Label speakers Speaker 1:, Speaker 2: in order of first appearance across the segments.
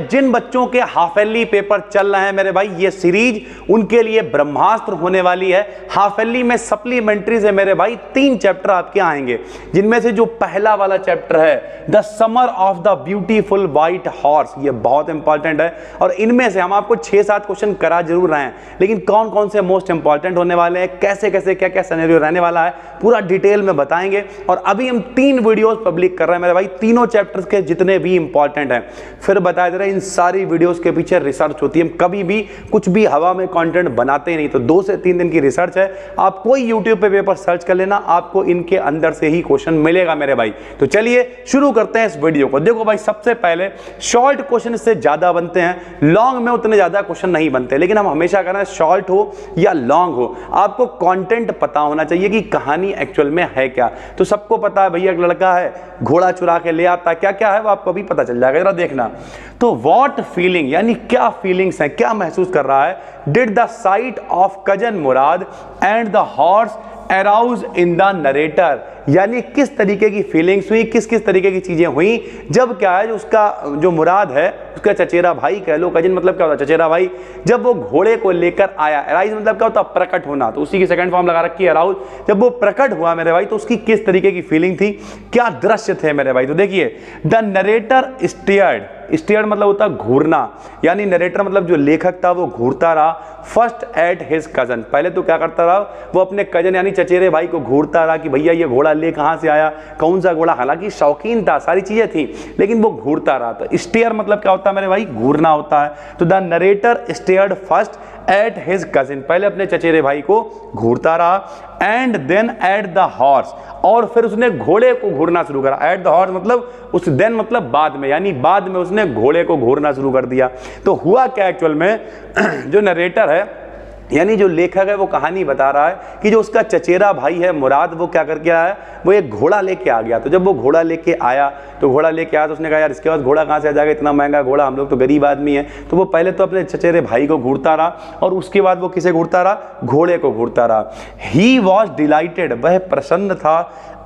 Speaker 1: जिन बच्चों के half yearly paper चल रहे हैं मेरे भाई, ये सीरीज उनके लिए ब्रह्मास्त्र होने वाली है। हाफ ईयरली में सप्लीमेंट्री से मेरे भाई 3 चैप्टर आपके आएंगे, जिनमें से जो पहला वाला चैप्टर है the summer of the beautiful white horse, ये बहुत इंपॉर्टेंट है। और इनमें से हम आपको 6-7 क्वेश्चन करा जरूर रहे हैं, लेकिन कौन कौन से मोस्ट इंपॉर्टेंट होने वाले हैं, कैसे कैसे क्या क्या सिनेरियो रहने वाला है, पूरा डिटेल में बताएंगे। और अभी हम 3 वीडियोस पब्लिक कर रहे हैं मेरे भाई, तीनों चैप्टर्स के जितने भी इंपॉर्टेंट हैं। फिर बताया जा रहा है इन सारी वीडियोस के पीछे रिसर्च होती है, हम कभी भी कुछ भी हवा में कंटेंट बनाते ही नहीं। तो 2 से 3 दिन की रिसर्च है, आप कोई यूट्यूब पे पेपर सर्च कर लेना, आपको इनके अंदर से ही क्वेश्चन मिलेगा मेरे भाई। तो चलिए शुरू करते हैं इस वीडियो को। देखो भाई, सबसे पहले शॉर्ट क्वेश्चन इससे ज्यादा बनते हैं, लॉन्ग में उतने ज्यादा क्वेश्चन नहीं बनते, लेकिन हम हमेशा कह रहे हैं शॉर्ट हो या लॉन्ग हो, आपको कंटेंट पता होना चाहिए कि कहानी एक्चुअल में है क्या। तो सबको पता है भैया, एक लड़का है घोड़ा चुरा के ले आता, क्या क्या है वो आपको भी पता चल जाएगा, जरा देखना। तो व्हाट फीलिंग, यानी क्या फीलिंग्स हैं, क्या महसूस कर रहा है, did the site of cousin Murad and the horse arouse in the narrator, यानी किस तरीके की फीलिंग्स हुई, किस किस तरीके की चीजें हुई जब क्या है, उसका जो मुराद है, उसका चचेरा भाई कह लो, कजिन मतलब क्या होता है, चचेरा भाई, जब वो घोड़े को लेकर आया। अराइज मतलब क्या होता है, प्रकट होना, तो उसी की सेकंड फॉर्म लगा रखी है अराउज। जब वो प्रकट हुआ मेरे भाई, तो उसकी किस तरीके की फीलिंग थी, क्या दृश्य थे मेरे भाई। तो देखिए, द नरेटर स्टेयर्ड, स्टेयर्ड मतलब होता है घूरना, यानी नरेटर मतलब जो लेखक था वो घूरता रहा। फर्स्ट एट हिज कजन, पहले तो क्या करता रहा, वो अपने कजन यानी चचेरे भाई को घूरता रहा कि भैया ये घोड़ा ले कहां से आया, कौन सा घोड़ा, हालांकि शौकीन था, सारी चीजें थी, लेकिन वो घूरता रहा। तो स्टेयर मतलब क्या होता है मेरे भाई, घूरना होता है। तो the narrator stared first at his cousin, पहले अपने चचेरे भाई को घूरता रहा, and then at the horse, और फिर उसने घोड़े को घूरना शुरू करा। एट द हॉर्स मतलब उस देन मतलब बाद में, यानी बाद में उसने घोड़े को घूरना शुरू कर दिया। तो हुआ क्या एक्चुअल में, जो नरेटर है यानी जो लेखक है वो कहानी बता रहा है कि जो उसका चचेरा भाई है मुराद, वो क्या करके आया, वो एक घोड़ा लेके आ गया। तो जब वो घोड़ा लेके आया तो उसने कहा यार इसके बाद घोड़ा कहाँ से आ जाएगा, इतना महंगा घोड़ा, हम लोग तो गरीब आदमी हैं। तो वो पहले तो अपने चचेरे भाई को घूरता रहा, और उसके बाद वो किसे घूरता रहा, घोड़े को घूरता रहा। ही वॉज डिलाइटेड, वह प्रसन्न था,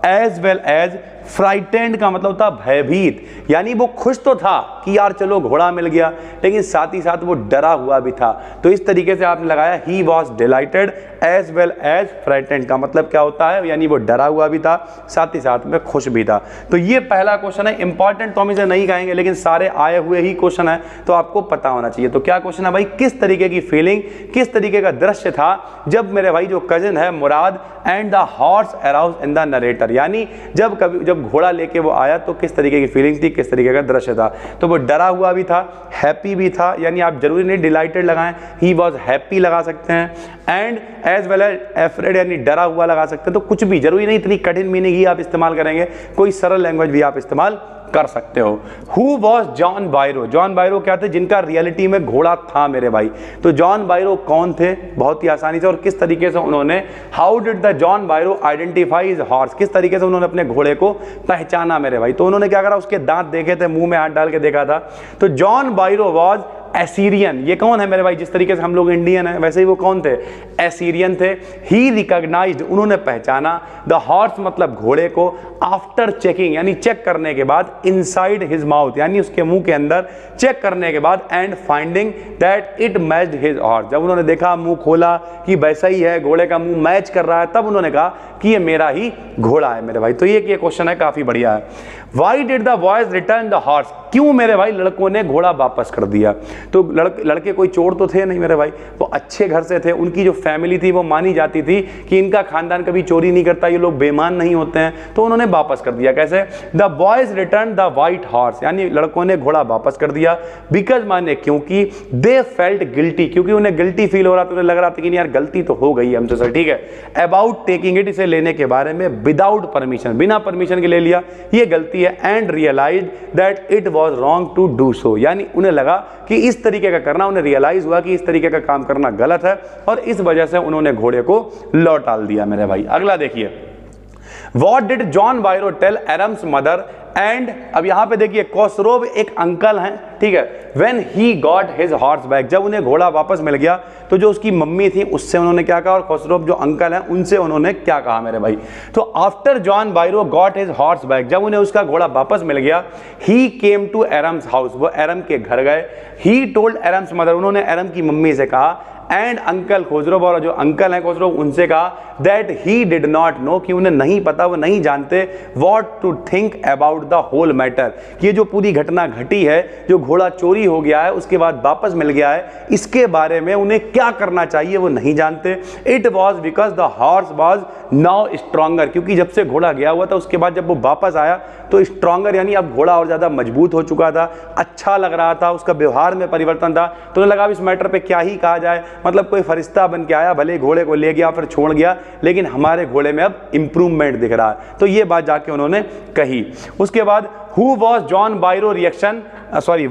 Speaker 1: एज वेल एज फ्राइटेंड का मतलब होता भयभीत, यानी वो खुश तो था कि यार चलो घोड़ा मिल गया, लेकिन साथ ही साथ वो डरा हुआ भी था। तो इस तरीके से आपने लगाया, he was delighted as well as frightened का मतलब क्या होता है, यानी वो डरा हुआ भी था, साथ ही साथ में खुश भी था। तो ये पहला क्वेश्चन है, इंपॉर्टेंट तो हम इसे नहीं कहेंगे, लेकिन सारे आए हुए ही क्वेश्चन है, तो आपको पता होना चाहिए। तो क्या क्वेश्चन है भाई, किस तरीके की फीलिंग, किस तरीके का दृश्य था जब मेरे भाई जो कजिन है Mourad and the horse arouse in the narrator, यानी जब घोड़ा लेके वो आया तो किस तरीके की फीलिंग थी, किस तरीके का दृश्य था। तो वो डरा हुआ भी था, हैप्पी भी था, यानी आप जरूरी नहीं डिलाइटेड लगाएं, ही वॉज हैप्पी लगा सकते हैं, and as well as afraid यानी डरा हुआ लगा सकते हैं। तो कुछ भी जरूरी नहीं इतनी कठिन मीनिंग ही आप इस्तेमाल करेंगे, कोई सरल लैंग्वेज भी आप इस्तेमाल कर सकते हो। Who was John Biro, John Biro क्या थे, जिनका रियलिटी में घोड़ा था मेरे भाई। तो जॉन बायरो कौन थे, बहुत ही आसानी से, और किस तरीके से उन्होंने, how did the John बायरो identify his horse, किस तरीके से उन्होंने अपने घोड़े को पहचाना मेरे भाई। तो उन्होंने क्या करा, उसके दांत देखे थे, मुंह में हाथ डाल के देखा था। तो जॉन बायरो वॉज एसीरियन, ये कौन है मेरे भाई, जिस तरीके से हम लोग इंडियन हैं वैसे ही वो कौन थे, एसीरियन थे। ही रिकॉग्नाइज्ड, उन्होंने पहचाना, द हॉर्स मतलब घोड़े को, आफ्टर चेकिंग यानी चेक करने के बाद, इनसाइड हिज माउथ यानी उसके मुंह के अंदर चेक करने के बाद, and finding that it matched his horse, जब उन्होंने देखा, मुंह खोला कि वैसा ही है, घोड़े का मुंह मैच कर रहा है, तब उन्होंने कहा कि ये मेरा ही घोड़ा है मेरे भाई। तो ये क्वेश्चन है, काफी बढ़िया है। Why did the boys return the horse, क्यों मेरे भाई लड़कों ने घोड़ा वापस कर दिया। तो लड़के कोई चोर तो थे नहीं मेरे भाई, वो अच्छे घर से थे, उनकी जो फैमिली थी वो मानी जाती थी कि इनका खानदान कभी चोरी नहीं करता, ये लोग बेईमान नहीं होते हैं, तो उन्होंने वापस कर दिया। कैसे, the boys return the white horse, यानी लड़कों ने घोड़ा वापस कर दिया, बिकॉज माने क्योंकि, दे फेल्ट गिल्टी, क्योंकि उन्हें गिल्टी फील हो रहा था, उन्हें लग रहा था कि यार गलती तो हो गई हमसे सर, ठीक है, अबाउट टेकिंग इट, इसे लेने के बारे में, विदाउट परमिशन, बिना परमिशन के ले लिया, ये गलती है, and realised that it was wrong to do so, यानी उन्हें लगा कि इस तरीके का करना, उन्हें रियलाइज हुआ कि इस तरीके का काम करना गलत है, और इस वजह से उन्होंने घोड़े को लौटा दिया मेरे भाई। अगला देखिए, What did John Bairo tell Aram's mother and अब यहां पे देखिए कोसरोव एक अंकल हैं, ठीक है। When he got his horse back, जब उन्हें घोड़ा वापस मिल गया तो जो उसकी मम्मी थी उससे उन्होंने क्या कहा और कोसरोव जो अंकल हैं उनसे उन्होंने क्या कहा मेरे भाई। तो after John बायरो got his horse back, जब उन्हें उसका घोड़ा वापस मिल गया, ही केम टू एरम्स हाउस, वो एरम के घर गए। ही टोल्ड एरम्स मदर, उन्होंने एरम की मम्मी से कहा, एंड अंकल खोजरोव, और जो अंकल हैं खोजरोव उनसे कहा that he did not know, कि उन्हें नहीं पता, वो नहीं जानते what to think about the whole matter, ये जो पूरी घटना घटी है, जो घोड़ा चोरी हो गया है उसके बाद वापस मिल गया है, इसके बारे में उन्हें क्या करना चाहिए वो नहीं जानते। It was because the horse was now stronger, क्योंकि जब से घोड़ा गया हुआ था उसके बाद जब वो वापस आया तो स्ट्रॉन्गर, यानी अब घोड़ा और ज्यादा मजबूत हो चुका था, अच्छा लग रहा था, उसका व्यवहार में परिवर्तन था। तो उन्हें लगा इस मैटर पे क्या ही कहा जाए, मतलब कोई फरिश्ता बन के आया, भले घोड़े को ले गया फिर छोड़ गया, लेकिन हमारे घोड़े में अब इंप्रूवमेंट दिख रहा है। तो ये बात जाके उन्होंने कही। उसके बाद Who was John Byro reaction?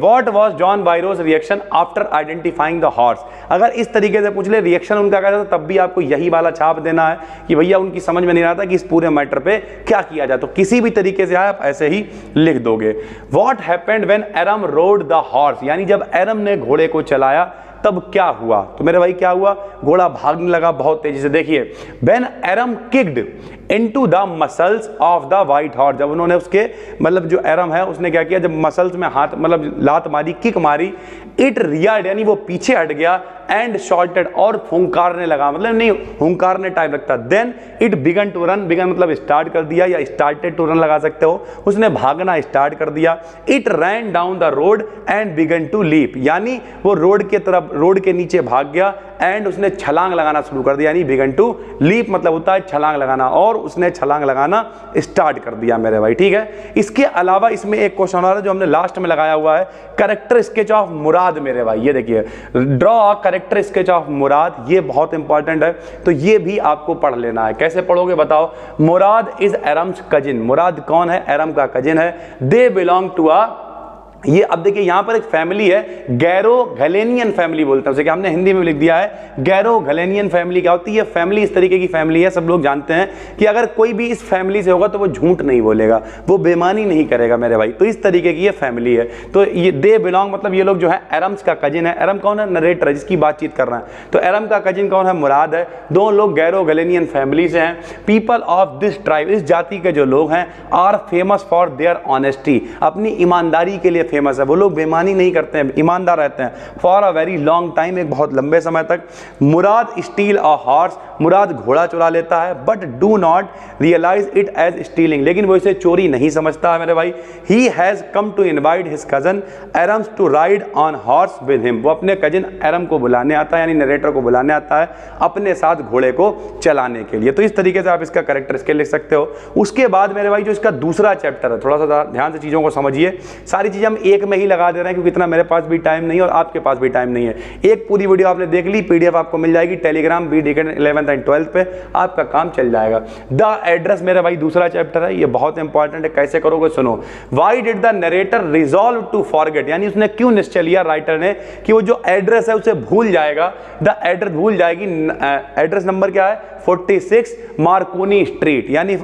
Speaker 1: What was John Byro's reaction after identifying the horse? अगर इस तरीके से पूछ ले रिएक्शन उनका क्या था, तब भी आपको यही वाला छाप देना है कि भैया उनकी समझ में नहीं रहा था कि इस पूरे मैटर पे क्या किया जाए, तो किसी भी तरीके से आप ऐसे ही लिख दोगे। What happened when Aram rode the horse? यानी जब एरम ने घोड़े को चलाया तब क्या हुआ, तो मेरे भाई क्या हुआ, घोड़ा भागने लगा बहुत तेजी से। देखिए when Aram kicked into the muscles of the white horse, जब उन्होंने उसके मतलब जो एरम है उसने क्या किया, जब मसल्स में हाथ मतलब लात मारी, किक मारी, इट रियर्ड यानी वो पीछे हट गया, एंड शॉर्टेड और फुंकारने लगा, मतलब नहीं हुंकारने टाइप लगता। Then it began to run, began मतलब स्टार्ट कर दिया या स्टार्टेड टू रन लगा सकते हो, उसने भागना स्टार्ट कर दिया। It ran down the road and began to leap, यानी वो रोड के तरफ, रोड के नीचे भाग गया एंड उसने छलांग लगाना शुरू कर दिया, यानी बिगन टू लीप मतलब होता है छलांग लगाना, और उसने छलांग लगाना स्टार्ट कर दिया मेरे भाई, ठीक है। इसके अलावा इसमें एक क्वेश्चन आ रहा है जो हमने लास्ट में लगाया हुआ है, कैरेक्टर स्केच ऑफ मुराद मेरे भाई, ये देखिए ड्रॉ कैरेक्टर स्केच ऑफ मुराद, ये बहुत इंपॉर्टेंट है, तो ये भी आपको पढ़ लेना है। कैसे पढ़ोगे बताओ। मुराद इज एरम्स कजिन, मुराद कौन है, एरम का कजिन है। दे बिलोंग टू अ, ये अब देखिए यहां पर एक फैमिली है, गैरो घलेनियन फैमिली बोलते हैं उसे, कि हमने हिंदी में लिख दिया है गैरो घलेनियन फैमिली। क्या होती है फैमिली, इस तरीके की फैमिली है, सब लोग जानते हैं कि अगर कोई भी इस फैमिली से होगा तो वो झूठ नहीं बोलेगा, वो बेईमानी नहीं करेगा मेरे भाई, तो इस तरीके की ये फैमिली है। तो ये दे बिलोंग मतलब ये लोग जो है एरम्स का कजिन है। एरम कौन है, नरेटर जिसकी बातचीत कर रहे हैं, तो एरम का कजिन कौन है, मुराद है। दोनों लोग गैरो घलेनियन फैमिली से हैं। पीपल ऑफ दिस ट्राइब, इस जाति के जो लोग हैं, are famous for their honesty, अपनी ईमानदारी के लिए फेमस है, वो लोग बेईमानी नहीं करते हैं, ईमानदार रहते हैं। For a very long time, एक बहुत लंबे समय तक। मुराद स्टील अ हॉर्स, मुराद घोड़ा चुरा लेता है, but do not realise it as stealing, लेकिन वो इसे चोरी नहीं समझता है मेरे भाई। He has come to invite his cousin Aram's to ride on horse with him, वो अपने कजिन एरम को बुलाने आता है, यानी नरेटर को बुलाने आता है अपने साथ घोड़े को चलाने के लिए। तो इस तरीके से आप इसका कैरेक्टर स्केल लिख सकते हो। उसके बाद मेरे भाई जो इसका दूसरा चैप्टर है, थोड़ा सा ध्यान से चीजों को समझिए, सारी चीजें हम एक में ही लगा दे रहे हैं क्योंकि इतना मेरे पास भी टाइम नहीं है और आपके पास भी टाइम नहीं है। एक पूरी वीडियो आपने देख ली, पीडीएफ आपको मिल जाएगी Telegram BDK 11th and 12th पे, आपका काम चल जाएगा। द एड्रेस मेरे भाई दूसरा चैप्टर है, ये बहुत इंपॉर्टेंट है, कैसे करोगे सुनो। Why did the narrator resolve to forget, यानी उसने क्यों निश्चय लिया राइटर ने कि वो जो एड्रेस है उसे भूल जाएगा, द एड्रेस भूल जाएगी। एड्रेस नंबर क्या है 46 मार्कोनी स्ट्रीट, यानी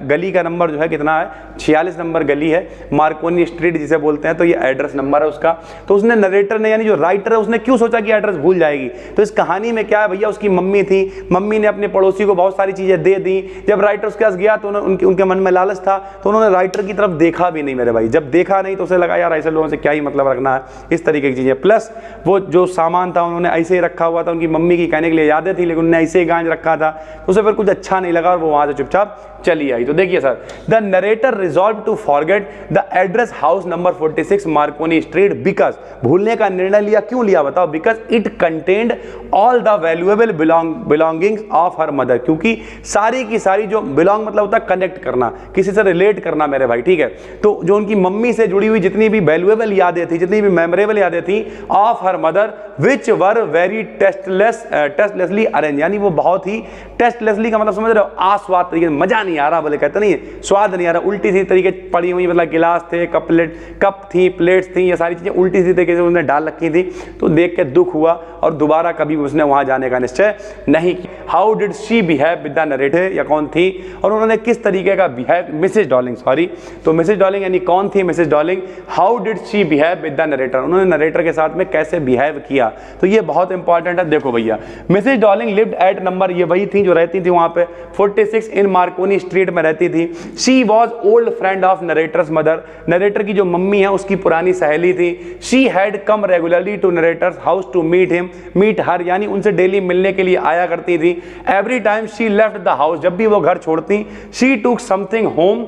Speaker 1: गली का नंबर जो है कितना है 46 नंबर गली है, मार्कोनी स्ट्रीट जिसे बोलते हैं, तो ये एड्रेस नंबर है उसका। तो उसने नरेटर ने यानी जो राइटर है उसने क्यों सोचा कि एड्रेस भूल जाएगी, तो इस कहानी में क्या है भैया, उसकी मम्मी थी, मम्मी ने अपने पड़ोसी को बहुत सारी चीजें दे दी, जब राइटर उसके पास गया तो उनके मन में लालच था, तो उन्होंने राइटर की तरफ देखा भी नहीं मेरे भाई, जब देखा नहीं तो उसे लगा यार ऐसे लोगों से क्या ही मतलब रखना है, इस तरीके की चीजें। प्लस वो जो सामान था उन्होंने ऐसे ही रखा हुआ था, उनकी मम्मी की कहने के लिए यादें थी, लेकिन उन्होंने ऐसे ही गांज रखा था, तो उसे फिर कुछ अच्छा नहीं लगा और वो वहां से चुपचाप चली आई। तो देखिए sir, the narrator resolve to forget the address house number 46 Marconi street because, भूलने का निर्णय लिया, क्यों लिया बताओ, because it contained all the valuable belongings of her mother, क्योंकि सारी की सारी जो बिलोंग मतलब होता है कनेक्ट करना, किसी से रिलेट करना मेरे भाई, ठीक है। तो जो उनकी मम्मी से जुड़ी हुई जितनी भी वैल्यूएबल यादें थी, जितनी भी मेमोरेबल यादें थी of her mother which were very tastelessly arrange, यानी वो बहुत ही टेस्टलेसली का मतलब समझ रहे हो, आस्वाद तरीके से, मजा नहीं नहीं आ रहा, बोले कहते नहीं स्वाद नहीं आ रहा, उल्टी सी तरीके पड़ी हुई, मतलब गिलास थे, कप थी, प्लेट्स थी, ये सारी चीज़ें उल्टी सी तरीके से उसने डाल रखी थी। तो देख के दुख हुआ और दोबारा कभी उसने वहाँ जाने का निश्चय नहीं किया। How did she behave with the narrator, या कौन थी और उन्होंने किस तरीके का बिहेव, मिसेज डॉर्लिंग सॉरी, तो मिसेज डॉर्लिंग यानी कौन थी Mrs Darling, how did she behave with the narrator, उन्होंने नरेटर के साथ में कैसे बिहेव किया। तो ये बहुत इंपॉर्टेंट है। देखो भैया, Mrs Darling lived at number, ये वही थी जो रहती थी वहाँ पे 46 इन मार्कोनी स्ट्रीट में रहती थी। She was old friend of narrator's mother, narrator की जो मम्मी है उसकी पुरानी सहेली थी। She had come regularly to narrator's house to meet her, यानी उनसे डेली मिलने के लिए आया करती थी। Every time she left the house, जब भी वो घर छोड़ती, शी टूक समथिंग होम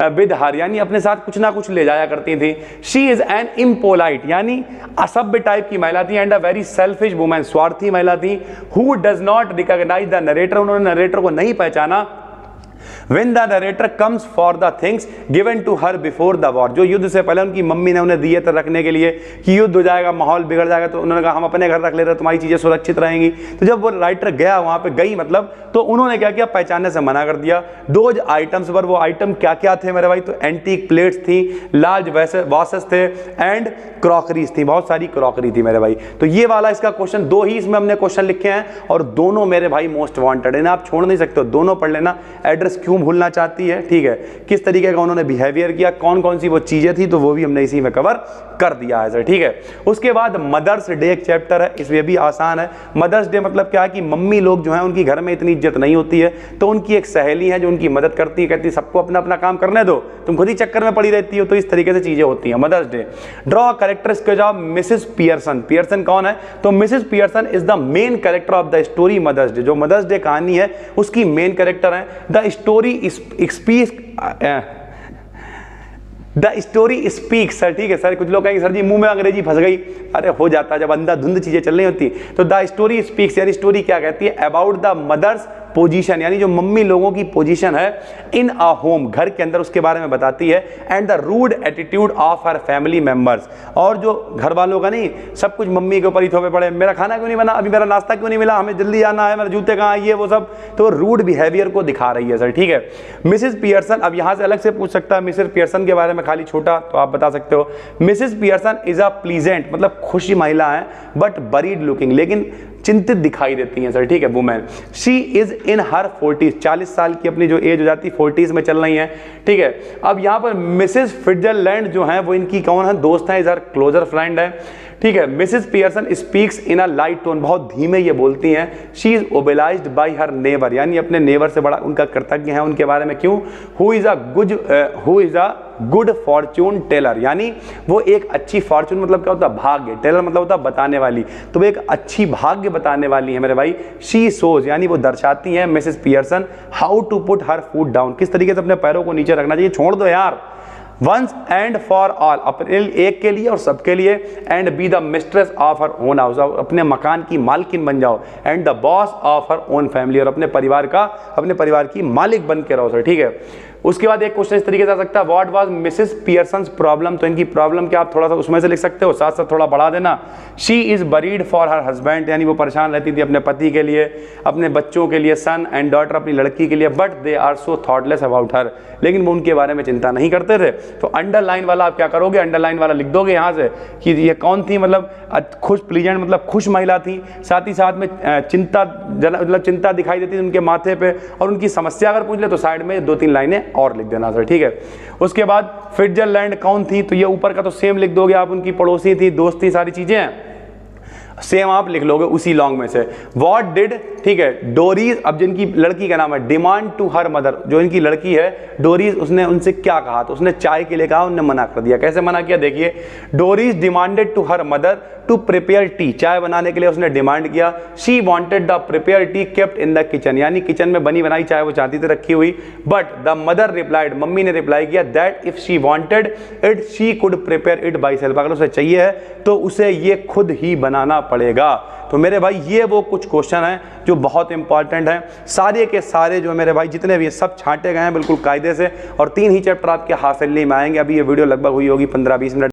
Speaker 1: विद हर, यानी अपने साथ कुछ ना कुछ ले जाया करती थी। शी इज एन इम्पोलाइट, यानी असभ्य टाइप की महिला थी, and a very selfish woman, स्वार्थी महिला थी। Who does not recognise the narrator, उन्होंने नरेटर को नहीं पहचाना। When the narrator comes for the things given to her before the war, जो युद्ध से पहले उनकी मम्मी ने उन्हें दिए थे रखने के लिए कि युद्ध हो जाएगा, माहौल बिगड़ जाएगा, तो उन्होंने कहा हम अपने घर रख ले रहे, तुम्हारी चीजें सुरक्षित रहेंगी। तो जब वो राइटर गया वहां पे गई मतलब, तो उन्होंने क्या किया, पहचानने से मना कर दिया। दोज आइटम्स पर, वो आइटम क्या क्या थे मेरे भाई, तो एंटीक प्लेट्स थी, लार्ज वासेस थे, एंड क्रॉकरीज थी, बहुत सारी क्रॉकरी थी मेरे भाई। तो ये वाला इसका क्वेश्चन, दो ही इसमें हमने क्वेश्चन लिखे हैं और दोनों मेरे भाई मोस्ट वांटेड है, आप छोड़ नहीं सकते हो, दोनों पढ़ लेना। एड्रेस क्यों भूलना चाहती है, ठीक है, किस तरीके का उन्होंने बिहेवियर किया, कौन कौन सी वो चीजें थी, तो वो भी हमने इसी में कवर कर दिया है सर, ठीक है। उसके बाद मदर्स डे एक चैप्टर है, इसमें भी आसान है। मदर्स डे मतलब क्या है कि मम्मी लोग जो है उनकी घर में इतनी इज्जत नहीं होती है, तो उनकी एक सहेली है जो उनकी मदद करती है, कहती है सबको अपना अपना काम करने दो, तुम खुद ही चक्कर में पड़ी रहती हो। तो इस तरीके से चीजें होती हैं। मदर्स डे, ड्रॉ कैरेक्टर्स के जॉब मिसेस पियर्सन, पियर्सन कौन है, तो Mrs Pearson is the main character of the story Mother's Day, जो मदर्स डे कहानी है उसकी मेन कैरेक्टर है। द स्टोरी स्पीक्स, सर ठीक है सर, कुछ लोग कहेंगे सर जी मुंह में अंग्रेजी फंस गई, अरे हो जाता है जब अंधाधुंध चीजें चल रही होती। तो द स्टोरी स्पीक्स, यानी स्टोरी क्या कहती है, अबाउट द मदर्स पोजीशन, यानी जो मम्मी लोगों की पोजीशन है इन अ होम, घर के अंदर, उसके बारे में बताती है। And the rude attitude of her family members, और जो घर वालों का नहीं, सब कुछ मम्मी के ऊपर ही थोपे पड़े, मेरा खाना क्यों नहीं बना, अभी मेरा नाश्ता क्यों नहीं मिला, हमें जल्दी जाना है, मेरे जूते कहाँ, ये वो सब, तो रूड बिहेवियर को दिखा रही है सर, ठीक है। मिसेस पियर्सन, अब यहाँ से अलग से पूछ सकता है मिसेस पियर्सन के बारे में खाली छोटा, तो आप बता सकते हो Mrs Pearson is a pleasant, मतलब खुशी महिला है, बट बरीड लुकिंग, लेकिन चिंतित दिखाई देती हैं सर, ठीक है, women. She is in her 40s, 40 साल की अपनी जो एज हो जाती है 40s में चल रही है, ठीक है। अब यहाँ पर मिसेस फिट्जरलैंड जो है वो इनकी कौन है, दोस्त है, इधर क्लोजर फ्रेंड है, ठीक है। Mrs Pearson speaks in a light tone, बहुत धीमे ये बोलती हैं। She is obliged by her neighbour, यानी अपने नेबर से बड़ा उनका कृतज्ञ है उनके बारे में, क्यों, who is a good fortune teller, यानी वो एक अच्छी फॉर्च्यून मतलब क्या होता है, भाग्य, टेलर मतलब होता है बताने वाली, तो वो एक अच्छी भाग्य बताने वाली है मेरे भाई। शी सोज, यानी वो दर्शाती हैं Mrs Pearson how to put her foot down, किस तरीके से अपने पैरों को नीचे रखना चाहिए, छोड़ दो यार, वंस एंड फॉर ऑल, अपने एक के लिए और सबके लिए, and be the mistress of her own house, अपने मकान की मालकिन बन जाओ, and the boss of her own family, और अपने परिवार की मालिक बन के रहो सर, ठीक है। उसके बाद एक क्वेश्चन इस तरीके से आ सकता है, what was Mrs Pearson's problem, तो इनकी प्रॉब्लम क्या, आप थोड़ा सा उसमें से लिख सकते हो, साथ साथ थोड़ा बढ़ा देना। She is buried for her husband, यानी वो परेशान रहती थी अपने पति के लिए, अपने बच्चों के लिए, सन एंड डॉटर, अपनी लड़की के लिए, but they are so thoughtless about her, लेकिन वो उनके बारे में चिंता नहीं करते थे। तो अंडरलाइन वाला आप क्या करोगे, अंडरलाइन वाला लिख दोगे यहाँ से कि ये कौन थी, मतलब खुश, प्लीजेंट मतलब खुश महिला थी, साथ ही साथ में चिंता दिखाई देती थी उनके माथे पे, और उनकी समस्या अगर पूछ ले तो साइड में 2-3 लाइनें और लिख देना सर, ठीक है। उसके बाद फिट्जरलैंड कौन थी, तो ये ऊपर का तो सेम लिख दोगे आप, उनकी पड़ोसी थी, दोस्त थी, सारी चीजें हैं सेम आप लिख लोगे उसी लॉन्ग में से। व्हाट डिड, ठीक है, डोरीज, अब जिनकी लड़की का नाम है, डिमांड टू हर मदर, जो इनकी लड़की है डोरीज, उसने उनसे क्या कहा, तो उसने चाय के लिए कहा, उन्होंने मना कर दिया। कैसे मना किया, देखिए, Doris demanded to her mother to prepare tea, चाय बनाने के लिए उसने डिमांड किया। She wanted the prepare tea kept in the kitchen, यानी किचन में बनी बनाई चाय वो चाहती थी रखी हुई। But the mother replied, mummy ने रिप्लाई किया, that if she wanted it she could prepare it by self, अगर उसे चाहिए है तो उसे ये खुद ही बनाना पड़ेगा। तो मेरे भाई ये वो कुछ क्वेश्चन हैं जो बहुत इंपॉर्टेंट हैं, सारे के सारे जो मेरे भाई जितने भी सब छांटे गए हैं बिल्कुल कायदे से, और 3 ही चैप्टर आपके हाफ ईयरली में आएंगे। अभी ये वीडियो लगभग हुई होगी 15-20 मिनट।